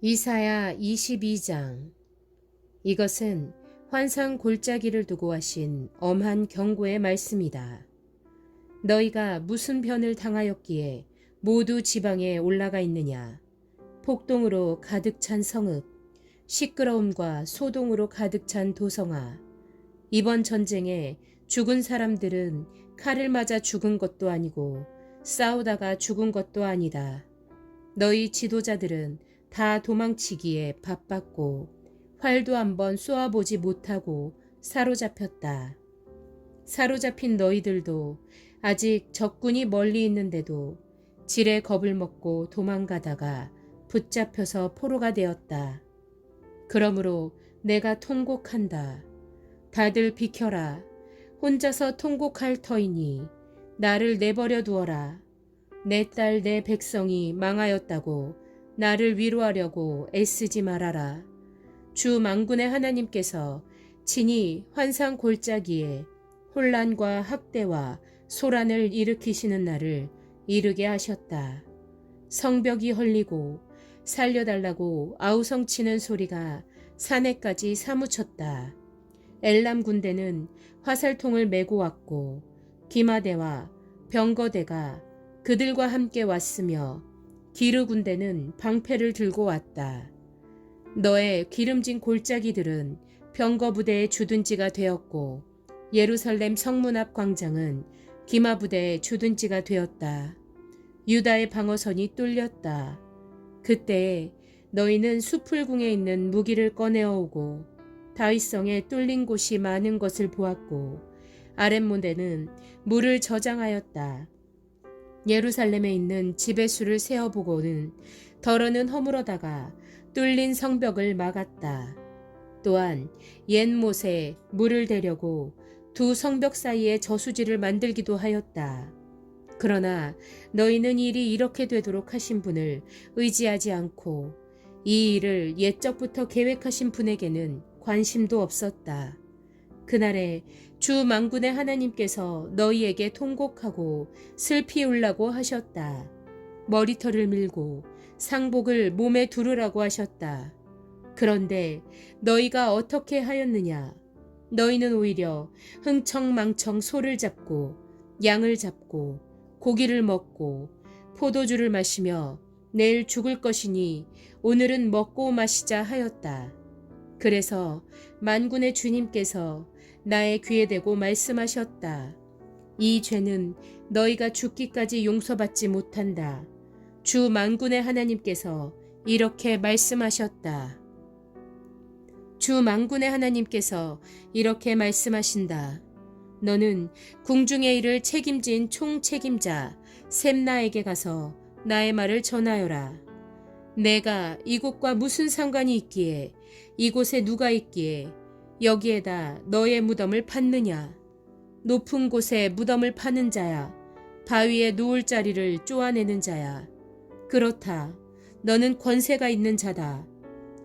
이사야 22장. 이것은 환상 골짜기를 두고 하신 엄한 경고의 말씀이다. 너희가 무슨 변을 당하였기에 모두 지방에 올라가 있느냐. 폭동으로 가득 찬 성읍, 시끄러움과 소동으로 가득 찬 도성아. 이번 전쟁에 죽은 사람들은 칼을 맞아 죽은 것도 아니고 싸우다가 죽은 것도 아니다. 너희 지도자들은 다 도망치기에 바빴고 활도 한번 쏘아보지 못하고 사로잡혔다. 사로잡힌 너희들도 아직 적군이 멀리 있는데도 질의 겁을 먹고 도망가다가 붙잡혀서 포로가 되었다. 그러므로 내가 통곡한다. 다들 비켜라. 혼자서 통곡할 터이니 나를 내버려 두어라. 내 딸 내 백성이 망하였다고 나를 위로하려고 애쓰지 말아라. 주 만군의 하나님께서 친히 환상 골짜기에 혼란과 학대와 소란을 일으키시는 날을 이르게 하셨다. 성벽이 헐리고 살려달라고 아우성치는 소리가 산에까지 사무쳤다. 엘람 군대는 화살통을 메고 왔고 기마대와 병거대가 그들과 함께 왔으며 기르 군대는 방패를 들고 왔다. 너의 기름진 골짜기들은 병거 부대의 주둔지가 되었고 예루살렘 성문 앞 광장은 기마 부대의 주둔지가 되었다. 유다의 방어선이 뚫렸다. 그때에 너희는 수풀궁에 있는 무기를 꺼내어오고 다윗성에 뚫린 곳이 많은 것을 보았고 아랫문에는 물을 저장하였다. 예루살렘에 있는 집의 수를 세어보고는 더러는 허물어다가 뚫린 성벽을 막았다. 또한 옛 못에 물을 대려고 두 성벽 사이에 저수지를 만들기도 하였다. 그러나 너희는 일이 이렇게 되도록 하신 분을 의지하지 않고 이 일을 옛적부터 계획하신 분에게는 관심도 없었다. 그날에 주 만군의 하나님께서 너희에게 통곡하고 슬피 울라고 하셨다. 머리털을 밀고 상복을 몸에 두르라고 하셨다. 그런데 너희가 어떻게 하였느냐? 너희는 오히려 흥청망청 소를 잡고 양을 잡고 고기를 먹고 포도주를 마시며 내일 죽을 것이니 오늘은 먹고 마시자 하였다. 그래서 만군의 주님께서 나의 귀에 대고 말씀하셨다. 이 죄는 너희가 죽기까지 용서받지 못한다. 주 만군의 하나님께서 이렇게 말씀하셨다. 주 만군의 하나님께서 이렇게 말씀하신다. 너는 궁중의 일을 책임진 총책임자 셈나에게 가서 나의 말을 전하여라. 내가 이곳과 무슨 상관이 있기에 이곳에 누가 있기에 여기에다 너의 무덤을 팠느냐. 높은 곳에 무덤을 파는 자야. 바위에 누울 자리를 쪼아내는 자야. 그렇다. 너는 권세가 있는 자다.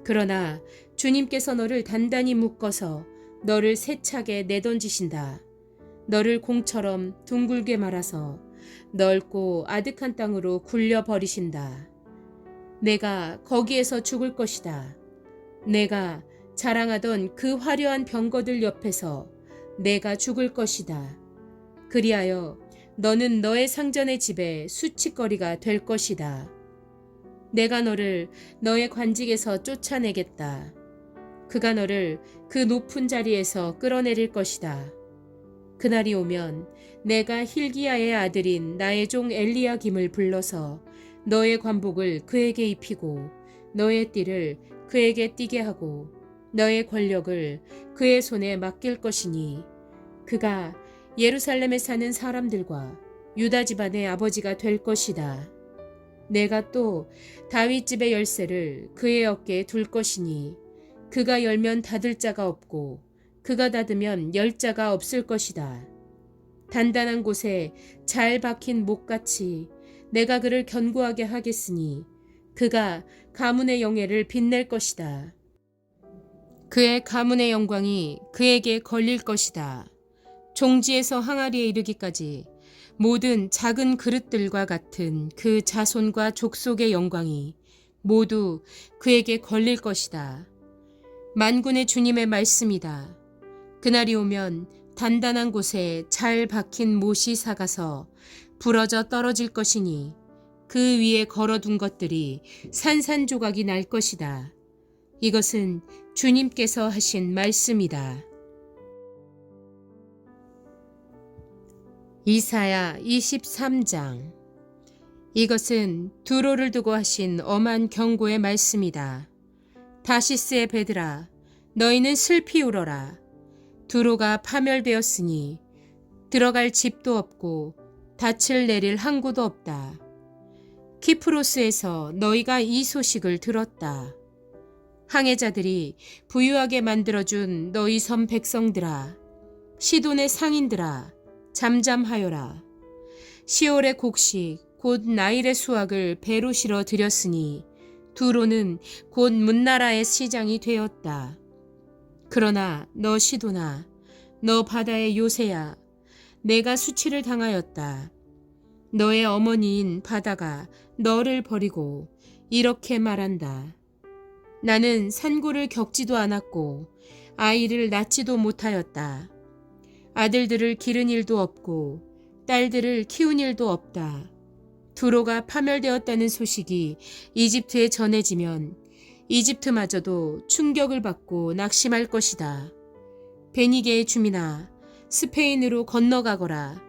그러나 주님께서 너를 단단히 묶어서 너를 세차게 내던지신다. 너를 공처럼 둥글게 말아서 넓고 아득한 땅으로 굴려버리신다. 내가 거기에서 죽을 것이다. 내가 자랑하던 그 화려한 병거들 옆에서 내가 죽을 것이다. 그리하여 너는 너의 상전의 집에 수치거리가 될 것이다. 내가 너를 너의 관직에서 쫓아내겠다. 그가 너를 그 높은 자리에서 끌어내릴 것이다. 그날이 오면 내가 힐기야의 아들인 나의 종 엘리야김을 불러서 너의 관복을 그에게 입히고 너의 띠를 그에게 띠게 하고 너의 권력을 그의 손에 맡길 것이니 그가 예루살렘에 사는 사람들과 유다 집안의 아버지가 될 것이다. 내가 또 다윗 집의 열쇠를 그의 어깨에 둘 것이니 그가 열면 닫을 자가 없고 그가 닫으면 열 자가 없을 것이다. 단단한 곳에 잘 박힌 목같이 내가 그를 견고하게 하겠으니 그가 가문의 영예를 빛낼 것이다. 그의 가문의 영광이 그에게 걸릴 것이다. 종지에서 항아리에 이르기까지 모든 작은 그릇들과 같은 그 자손과 족속의 영광이 모두 그에게 걸릴 것이다. 만군의 주님의 말씀이다. 그날이 오면 단단한 곳에 잘 박힌 못이 삭아서 부러져 떨어질 것이니 그 위에 걸어둔 것들이 산산조각이 날 것이다. 이것은 주님께서 하신 말씀이다. 이사야 23장. 이것은 두로를 두고 하신 엄한 경고의 말씀이다. 다시스의 배들아, 너희는 슬피 울어라. 두로가 파멸되었으니 들어갈 집도 없고 닻을 내릴 항구도 없다. 키프로스에서 너희가 이 소식을 들었다. 항해자들이 부유하게 만들어준 너희 섬 백성들아, 시돈의 상인들아, 잠잠하여라. 시올의 곡식 곧 나일의 수확을 배로 실어 들였으니 두로는 곧 문나라의 시장이 되었다. 그러나 너 시돈아, 너 바다의 요새야, 내가 수치를 당하였다. 너의 어머니인 바다가 너를 버리고 이렇게 말한다. 나는 산고를 겪지도 않았고 아이를 낳지도 못하였다. 아들들을 기른 일도 없고 딸들을 키운 일도 없다. 두로가 파멸되었다는 소식이 이집트에 전해지면 이집트마저도 충격을 받고 낙심할 것이다. 베니게의 주민아, 스페인으로 건너가거라.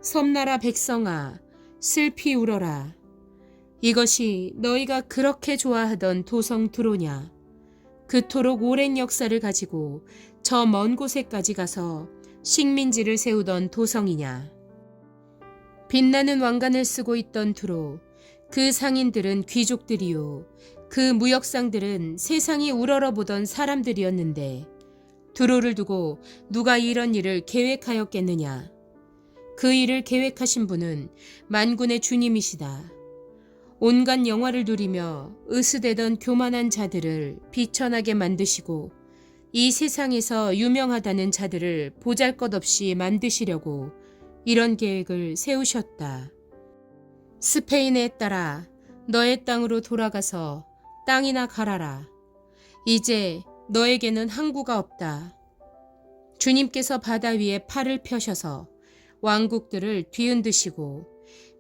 섬나라 백성아, 슬피 울어라. 이것이 너희가 그렇게 좋아하던 도성 두로냐. 그토록 오랜 역사를 가지고 저 먼 곳에까지 가서 식민지를 세우던 도성이냐. 빛나는 왕관을 쓰고 있던 두로, 그 상인들은 귀족들이요, 그 무역상들은 세상이 우러러보던 사람들이었는데 두로를 두고 누가 이런 일을 계획하였겠느냐. 그 일을 계획하신 분은 만군의 주님이시다. 온갖 영화를 누리며 으스대던 교만한 자들을 비천하게 만드시고 이 세상에서 유명하다는 자들을 보잘것없이 만드시려고 이런 계획을 세우셨다. 스페인에 따라 너의 땅으로 돌아가서 땅이나 갈아라. 이제 너에게는 항구가 없다. 주님께서 바다 위에 팔을 펴셔서 왕국들을 뒤흔드시고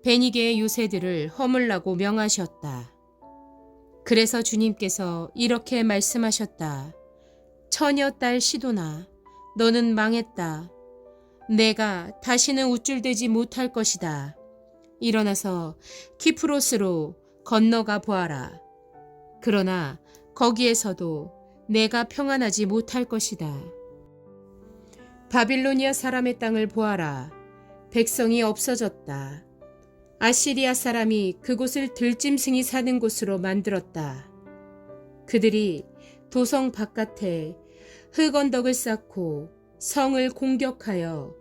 베니게의 요새들을 허물라고 명하셨다. 그래서 주님께서 이렇게 말씀하셨다. 처녀 딸 시도나, 너는 망했다. 내가 다시는 우쭐대지 못할 것이다. 일어나서 키프로스로 건너가 보아라. 그러나 거기에서도 내가 평안하지 못할 것이다. 바빌로니아 사람의 땅을 보아라. 백성이 없어졌다. 아시리아 사람이 그곳을 들짐승이 사는 곳으로 만들었다. 그들이 도성 바깥에 흙언덕을 쌓고 성을 공격하여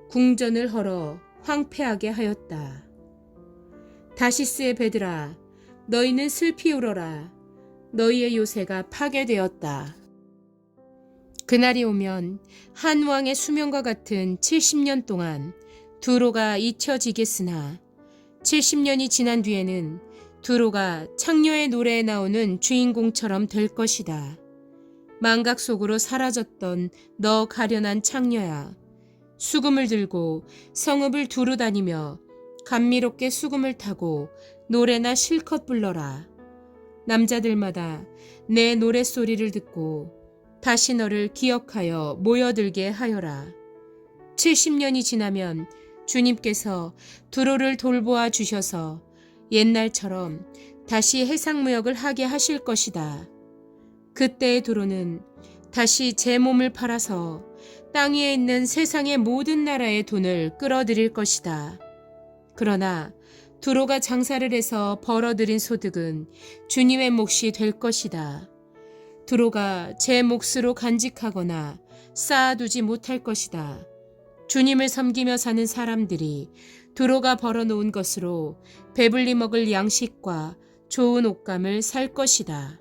궁전을 헐어 황폐하게 하였다. 다시스의 배들아, 너희는 슬피 울어라. 너희의 요새가 파괴되었다. 그날이 오면 한 왕의 수명과 같은 70년 동안 두로가 잊혀지겠으나 70년이 지난 뒤에는 두로가 창녀의 노래에 나오는 주인공처럼 될 것이다. 망각 속으로 사라졌던 너 가련한 창녀야. 수금을 들고 성읍을 두루 다니며 감미롭게 수금을 타고 노래나 실컷 불러라. 남자들마다 내 노랫소리를 듣고 다시 너를 기억하여 모여들게 하여라. 70년이 지나면 주님께서 두로를 돌보아 주셔서 옛날처럼 다시 해상무역을 하게 하실 것이다. 그때의 두로는 다시 제 몸을 팔아서 땅 위에 있는 세상의 모든 나라의 돈을 끌어들일 것이다. 그러나 두로가 장사를 해서 벌어들인 소득은 주님의 몫이 될 것이다. 두로가 제 몫으로 간직하거나 쌓아두지 못할 것이다. 주님을 섬기며 사는 사람들이 두로가 벌어놓은 것으로 배불리 먹을 양식과 좋은 옷감을 살 것이다.